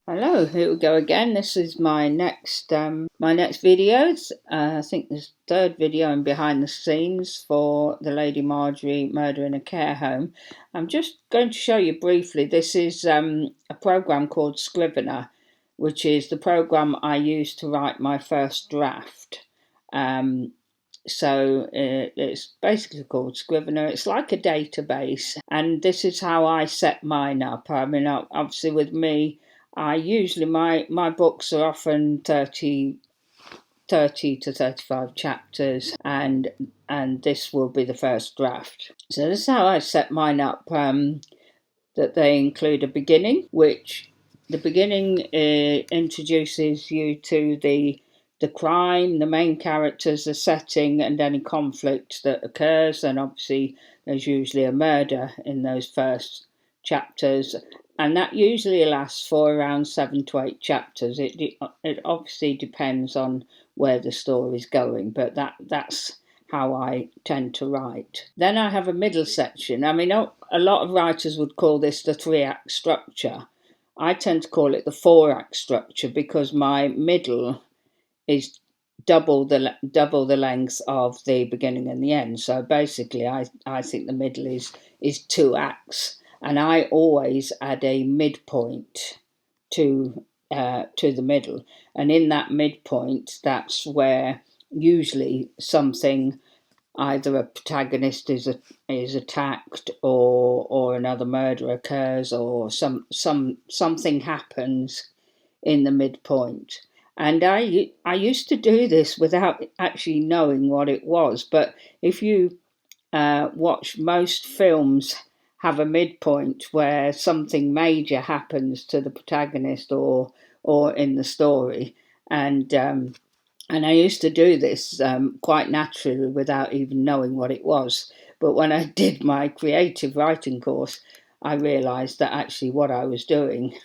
Hello, here we go again. This is my next videos. I think this third video in behind the scenes for the Lady Marjorie Murder in a Care Home. I'm just going to show you briefly. This is a program called Scrivener, which is the program I used to write my first draft. So it's basically called Scrivener. It's like a database, and this is how I set mine up. I mean, obviously with me, I usually, my books are often 30 to 35 chapters, and this will be the first draft. So this is how I set mine up, that they include a beginning, which the beginning introduces you to the crime, the main characters, the setting, and any conflict that occurs. And obviously there's usually a murder in those first chapters, and that usually lasts for around 7 to 8 chapters. It obviously depends on where the story's going, but that's how I tend to write. Then I have a middle section. I mean, a lot of writers would call this the 3-act structure. I tend to call it the 4-act structure because my middle is double the length of the beginning and the end. So basically, I think the middle is 2 acts. And I always add a midpoint to the middle, and in that midpoint, that's where usually something, either a protagonist is attacked, or another murder occurs, or something happens in the midpoint. And I used to do this without actually knowing what it was. But if you watch most films, have a midpoint where something major happens to the protagonist or in the story, and I used to do this quite naturally without even knowing what it was. But when I did my creative writing course, I realised that actually what I was doing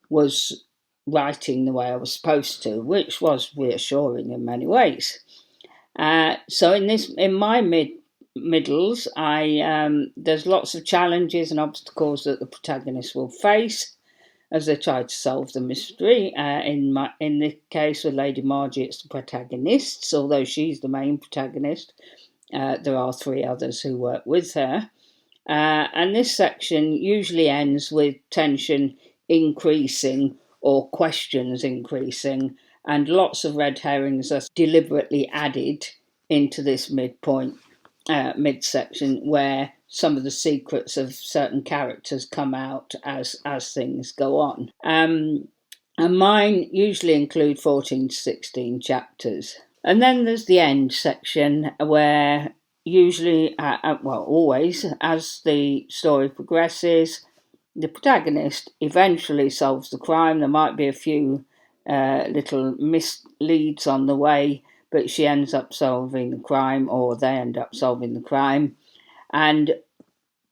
was writing the way I was supposed to, which was reassuring in many ways. So in my middles, there's lots of challenges and obstacles that the protagonist will face as they try to solve the mystery. In the case with Lady Marjorie, it's the protagonists, although she's the main protagonist. There are 3 others who work with her. And this section usually ends with tension increasing or questions increasing, and lots of red herrings are deliberately added into this midsection, where some of the secrets of certain characters come out as things go on. And mine usually include 14 to 16 chapters. And then there's the end section, where usually, always, as the story progresses, the protagonist eventually solves the crime. There might be a few little misleads on the way, but she ends up solving the crime, or they end up solving the crime. And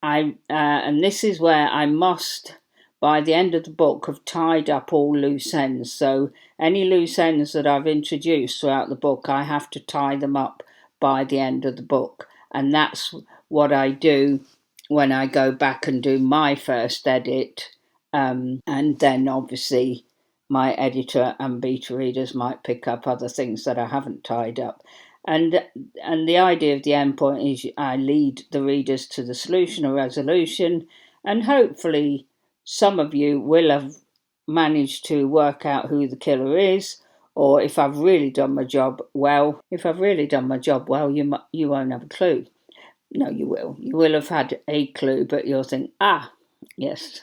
this is where I must, by the end of the book, have tied up all loose ends. So any loose ends that I've introduced throughout the book, I have to tie them up by the end of the book. And that's what I do when I go back and do my first edit. And then obviously my editor and beta readers might pick up other things that I haven't tied up. And the idea of the endpoint is I lead the readers to the solution or resolution, and hopefully some of you will have managed to work out who the killer is, or if I've really done my job well, you won't have a clue. No, you will. You will have had a clue, but you'll think, yes.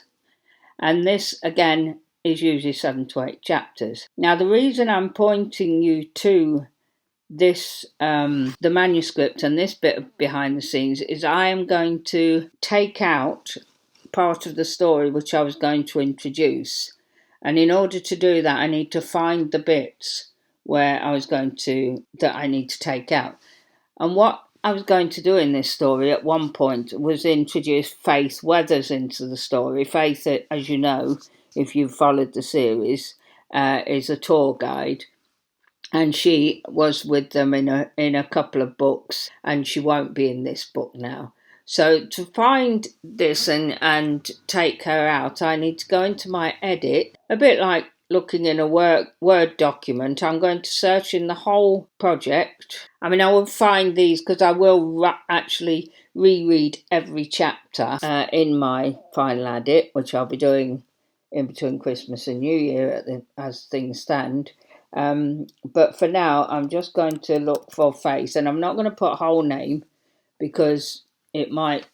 And this, again, is usually 7 to 8 chapters. Now, the reason I'm pointing you to this, the manuscript and this bit of behind the scenes, is I am going to take out part of the story which I was going to introduce. And in order to do that, I need to find the bits where that I need to take out. And what I was going to do in this story at one point was introduce Faith Weathers into the story. Faith, as you know, if you've followed the series, is a tour guide, and she was with them in a couple of books, and she won't be in this book now. So to find this and take her out, I need to go into my edit, a bit like looking in a Word document. I'm going to search in the whole project. I mean, I will find these because I will actually reread every chapter in my final edit, which I'll be doing in between Christmas and New Year as things stand. But for now, I'm just going to look for face, and I'm not going to put whole name because it might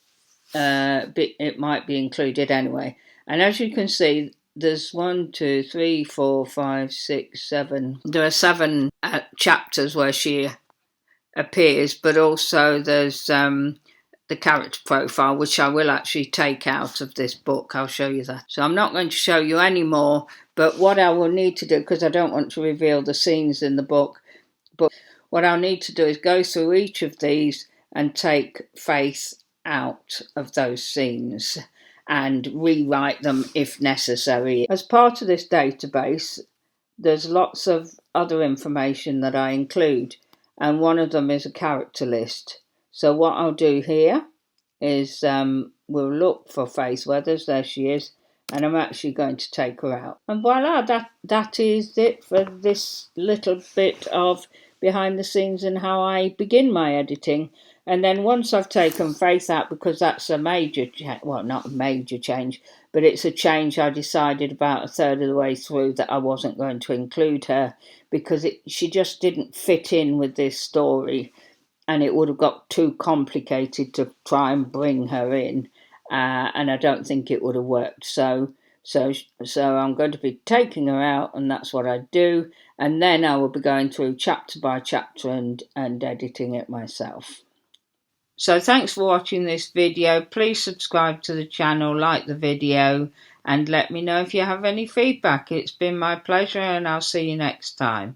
be included anyway. And as you can see, there's 1, 2, 3, 4, 5, 6, 7. There are 7 chapters where she appears, but also there's the character profile, which I will actually take out of this book. I'll show you that. So I'm not going to show you any more, but what I will need to do, because I don't want to reveal the scenes in the book, but what I'll need to do is go through each of these and take Faith out of those scenes and rewrite them if necessary. As part of this database, there's lots of other information that I include, and one of them is a character list. So what I'll do here is we'll look for Faith Weathers. There she is, and I'm actually going to take her out. And voila, that is it for this little bit of behind the scenes and how I begin my editing. And then once I've taken Faith out, because that's a major, well, not a major change, but it's a change I decided about a third of the way through that I wasn't going to include her because she just didn't fit in with this story, and it would have got too complicated to try and bring her in, and I don't think it would have worked. So I'm going to be taking her out, and that's what I do, and then I will be going through chapter by chapter and editing it myself. So thanks for watching this video. Please subscribe to the channel, like the video, and let me know if you have any feedback. It's been my pleasure, and I'll see you next time.